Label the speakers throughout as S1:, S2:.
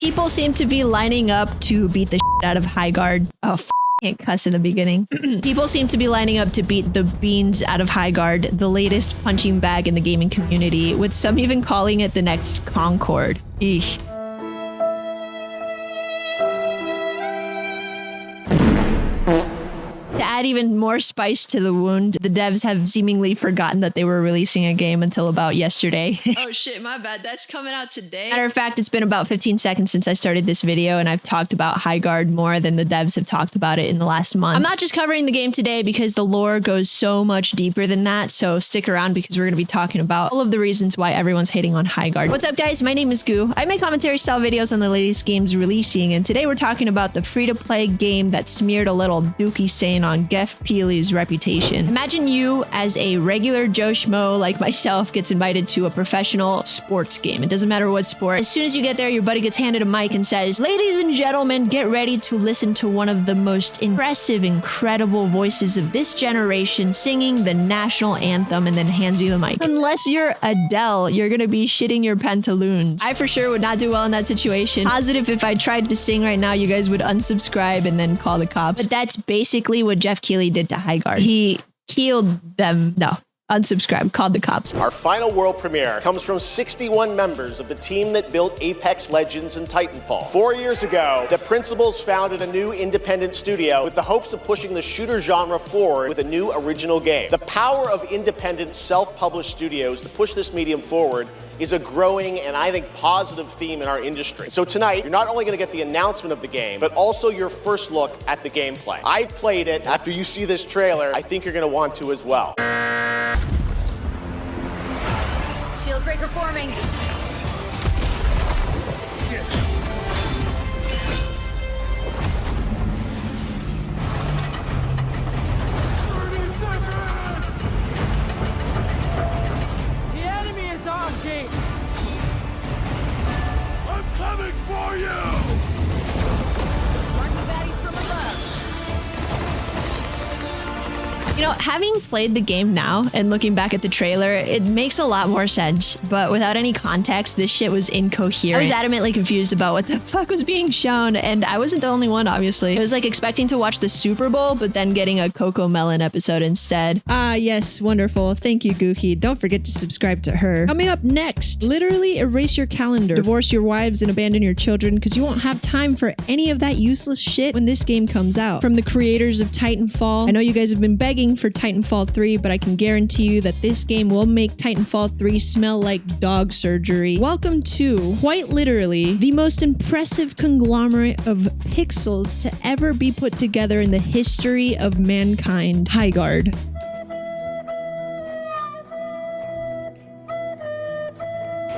S1: People seem to be lining up to beat the shit out of Highguard. Oh, can't cuss in the beginning. People seem to be lining up to beat the beans out of Highguard, the latest punching bag in the gaming community, with some even calling it the next Concord. Eesh. To add even more spice to the wound, the devs have seemingly forgotten that they were releasing a game until about yesterday. Oh shit, my bad. That's coming out today. Matter of fact, it's been about 15 seconds since I started this video, and I've talked about Highguard more than the devs have talked about it in the last month. I'm not just covering the game today because the lore goes so much deeper than that, so stick around because we're going to be talking about all of the reasons why everyone's hating on Highguard. What's up, guys? My name is Goo. I make commentary style videos on the latest games releasing, and today we're talking about the free-to-play game that smeared a little dookie stain on Jeff Keighley's reputation. Imagine you as a regular Joe Schmo like myself gets invited to a professional sports game. It doesn't matter what sport. As soon as you get there, your buddy gets handed a mic and says, "Ladies and gentlemen, get ready to listen to one of the most impressive, incredible voices of this generation singing the national anthem," and then hands you the mic. Unless you're Adele, you're gonna be shitting your pantaloons. I for sure would not do well in that situation. Positive if I tried to sing right now, you guys would unsubscribe and then call the cops. But that's basically what Jeff Keighley did to Highguard. He killed them. No. Unsubscribed, called the cops.
S2: Our final world premiere comes from 61 members of the team that built Apex Legends and Titanfall. 4 years ago, the principals founded a new independent studio with the hopes of pushing the shooter genre forward with a new original game. The power of independent, self-published studios to push this medium forward is a growing and I think positive theme in our industry. So tonight, you're not only gonna get the announcement of the game, but also your first look at the gameplay. I've played it. After you see this trailer, I think you're gonna want to as well.
S3: Shield breaker forming.
S4: The enemy is on gate. I'm coming for you.
S3: Marking baddies from above.
S1: You know, having played the game now and looking back at the trailer, it makes a lot more sense, but without any context, this shit was incoherent. I was adamantly confused about what the fuck was being shown, and I wasn't the only one, obviously. It was like expecting to watch the Super Bowl, but then getting a Coco Melon episode instead.
S5: Ah, yes, wonderful. Thank you, Gookie. Don't forget to subscribe to her. Coming up next, literally erase your calendar, divorce your wives, and abandon your children because you won't have time for any of that useless shit when this game comes out. From the creators of Titanfall, I know you guys have been begging for Titanfall 3, but I can guarantee you that this game will make Titanfall 3 smell like dog surgery. Welcome to, quite literally, the most impressive conglomerate of pixels to ever be put together in the history of mankind, Highguard.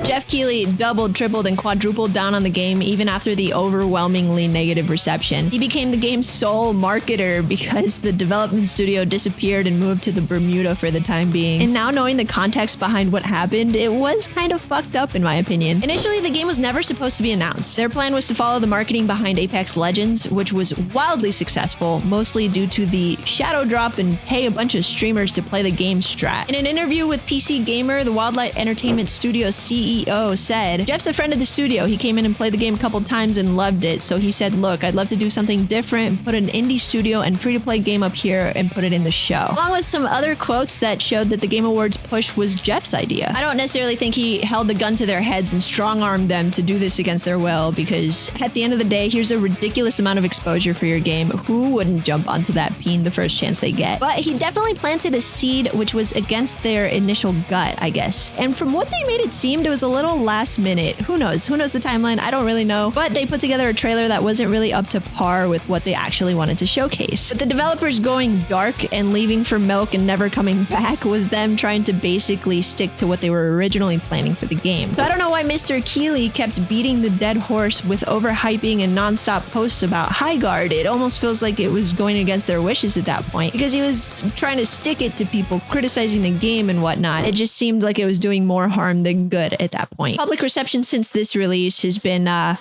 S1: Jeff Keighley doubled, tripled, and quadrupled down on the game even after the overwhelmingly negative reception. He became the game's sole marketer because the development studio disappeared and moved to the Bermuda for the time being. And now knowing the context behind what happened, it was kind of fucked up in my opinion. Initially, the game was never supposed to be announced. Their plan was to follow the marketing behind Apex Legends, which was wildly successful, mostly due to the shadow drop and pay a bunch of streamers to play the game strat. In an interview with PC Gamer, the Wildlight Entertainment Studio's CEO said, "Jeff's a friend of the studio. He came in and played the game a couple times and loved it. So he said, look, I'd love to do something different and put an indie studio and free-to-play game up here and put it in the show." Along with some other quotes that showed that the Game Awards push was Jeff's idea. I don't necessarily think he held the gun to their heads and strong-armed them to do this against their will, because at the end of the day, here's a ridiculous amount of exposure for your game. Who wouldn't jump onto that peen the first chance they get? But he definitely planted a seed which was against their initial gut, I guess. And from what they made it seem, it was a little last minute. Who knows? Who knows the timeline? I don't really know. But they put together a trailer that wasn't really up to par with what they actually wanted to showcase. But the developers going dark and leaving for milk and never coming back was them trying to basically stick to what they were originally planning for the game. So I don't know why Mr. Keighley kept beating the dead horse with overhyping and nonstop posts about Highguard. It almost feels like it was going against their wishes at that point, because he was trying to stick it to people criticizing the game and whatnot. It just seemed like it was doing more harm than good at that point. Public reception since this release has been not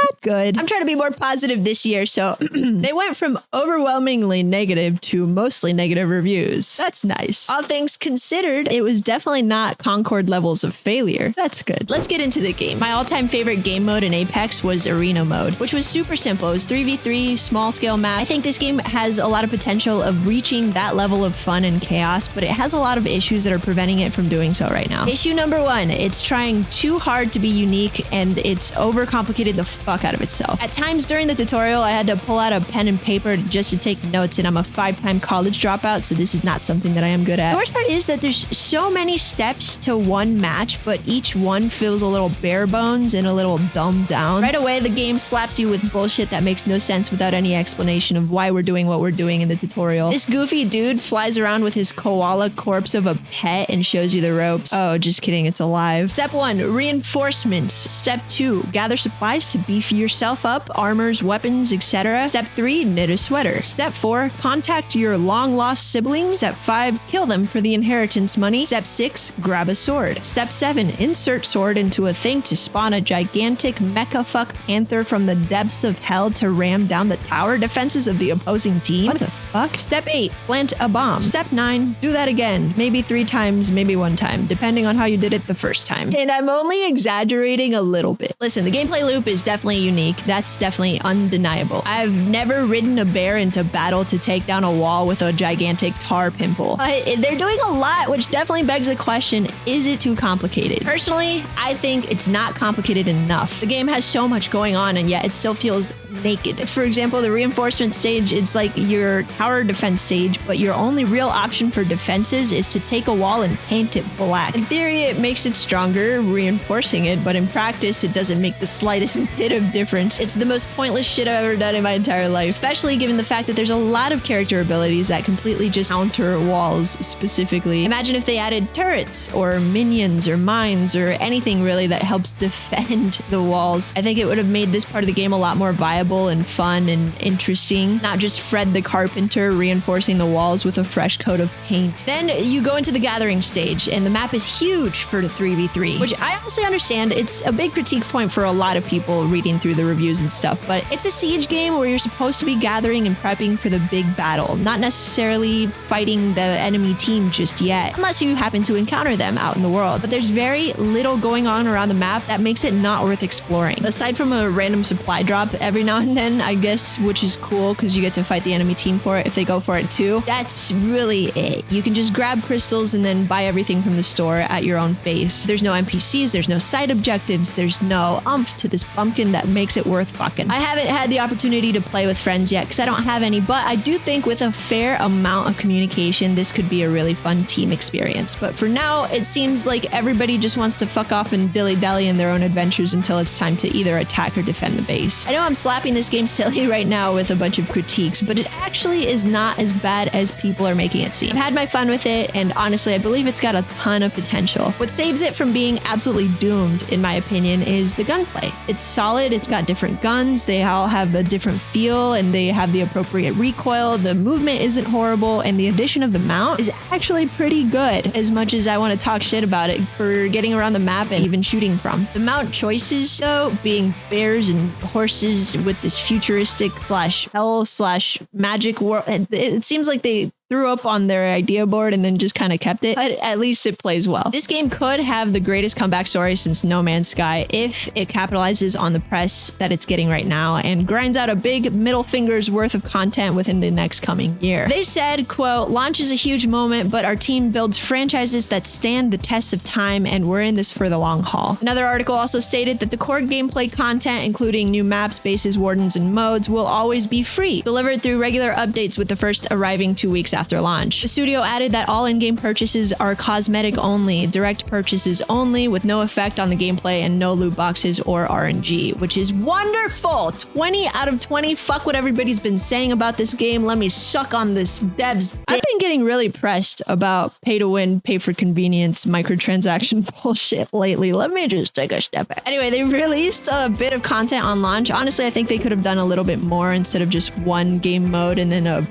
S1: not good. I'm trying to be more positive this year, so they went from overwhelmingly negative to mostly negative reviews. That's nice. All things considered, it was definitely not Concord levels of failure. That's good. Let's get into the game. My all-time favorite game mode in Apex was Arena mode, which was super simple. It was 3v3, small scale map. I think this game has a lot of potential of reaching that level of fun and chaos, but it has a lot of issues that are preventing it from doing so right now. Issue number one, it's trying too hard to be unique and it's overcomplicated the fuck out of itself. At times during the tutorial, I had to pull out a pen and paper just to take notes, and I'm a 5-time college dropout, so this is not something that I am good at. The worst part is that there's so many steps to one match, but each one feels a little bare bones and a little dumbed down. Right away, the game slaps you with bullshit that makes no sense without any explanation of why we're doing what we're doing in the tutorial. This goofy dude flies around with his koala corpse of a pet and shows you the ropes. Oh, just kidding, it's alive. Step 1, reinforcements. Step 2, gather supplies to beef yourself up, armors, weapons, etc. Step 3, knit a sweater. Step 4, contact your long-lost siblings. Step 5, kill them for the inheritance money. Step 6, grab a sword. Step 7, insert sword into a thing to spawn a gigantic mecha fuck panther from the depths of hell to ram down the tower defenses of the opposing team. What the fuck? Step 8, plant a bomb. Step 9, do that again. Maybe 3 times, maybe 1 time, depending on how you did it the first time. And I'm only exaggerating a little bit. Listen, the gameplay loop is definitely unique. That's definitely undeniable. I've never ridden a bear into battle to take down a wall with a gigantic tar pimple. But they're doing a lot, which definitely begs the question, is it too complicated? Personally, I think it's not complicated enough. The game has so much going on, and yet it still feels naked. For example, the reinforcement stage is like your tower defense stage, but your only real option for defenses is to take a wall and paint it black. In theory, it makes it stronger, reinforcing it, but in practice, it doesn't make the slightest bit of difference. It's the most pointless shit I've ever done in my entire life, especially given the fact that there's a lot of character abilities that completely just counter walls specifically. Imagine if they added turrets or minions or mines or anything really that helps defend the walls. I think it would have made this part of the game a lot more viable and fun and interesting, not just Fred the Carpenter reinforcing the walls with a fresh coat of paint. Then you go into the gathering stage, and the map is huge for the 3v3, which I honestly understand. It's a big critique point for a lot of people reading through the reviews and stuff, but it's a siege game where you're supposed to be gathering and prepping for the big battle, not necessarily fighting the enemy team just yet, unless you happen to encounter them out in the world. But there's very little going on around the map that makes it not worth exploring. Aside from a random supply drop every now and then, I guess, which is cool because you get to fight the enemy team for it if they go for it too. That's really it. You can just grab crystals and then buy everything from the store at your own pace. There's no NPCs, there's no side objectives, there's no oomph to this pumpkin that makes it worth fucking. I haven't had the opportunity to play with friends yet because I don't have any, but I do think with a fair amount of communication, this could be a really fun team experience. But for now, it seems like everybody just wants to fuck off and dilly-dally in their own adventures until it's time to either attack or defend the base. I know I'm slapping this game silly right now with a bunch of critiques, but it actually is not as bad as people are making it seem. I've had my fun with it, and honestly, I believe it's got a ton of potential. What saves it from being absolutely doomed, in my opinion, is the gunplay. It's solid, it's got different guns, they all have a different feel, and they have the appropriate recoil, the movement isn't horrible, and the addition of the mount is actually pretty good, as much as I want to talk shit about it for getting around the map and even shooting from. The mount choices, though, being bears and horses with this futuristic slash hell slash magic world, it seems like they threw up on their idea board and then just kind of kept it, but at least it plays well. This game could have the greatest comeback story since No Man's Sky if it capitalizes on the press that it's getting right now and grinds out a big middle finger's worth of content within the next coming year. They said, quote, "Launch is a huge moment, but our team builds franchises that stand the test of time, and we're in this for the long haul." Another article also stated that the core gameplay content, including new maps, bases, wardens, and modes, will always be free, delivered through regular updates with the first arriving 2 weeks after launch. The studio added that all in-game purchases are cosmetic only, direct purchases only, with no effect on the gameplay and no loot boxes or RNG, which is wonderful. 20 out of 20. Fuck what everybody's been saying about this game. Let me suck on this dev's dick. been getting really pressed about pay to win, pay for convenience, microtransaction bullshit lately. Let me just take a step back. Anyway, they released a bit of content on launch. Honestly, I think they could have done a little bit more instead of just one game mode and then a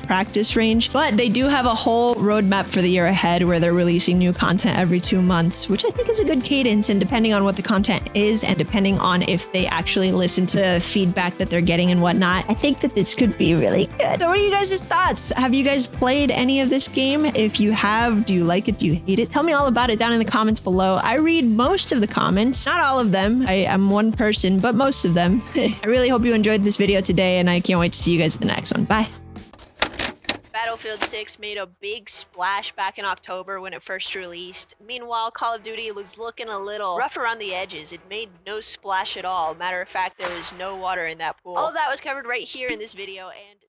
S1: practice range. But they do have a whole roadmap for the year ahead where they're releasing new content every 2 months, which I think is a good cadence. And depending on what the content is and depending on if they actually listen to the feedback that they're getting and whatnot, I think that this could be really good. So what are you guys' thoughts? Have you guys played any of this game? If you have, do you like it? Do you hate it? Tell me all about it down in the comments below. I read most of the comments, not all of them. I am one person, but most of them. I really hope you enjoyed this video today, and I can't wait to see you guys in the next one. Bye. Battlefield 6 made a big splash back in October when it first released. Meanwhile, Call of Duty was looking a little rough around the edges. It made no splash at all. Matter of fact, there was no water in that pool. All of that was covered right here in this video, and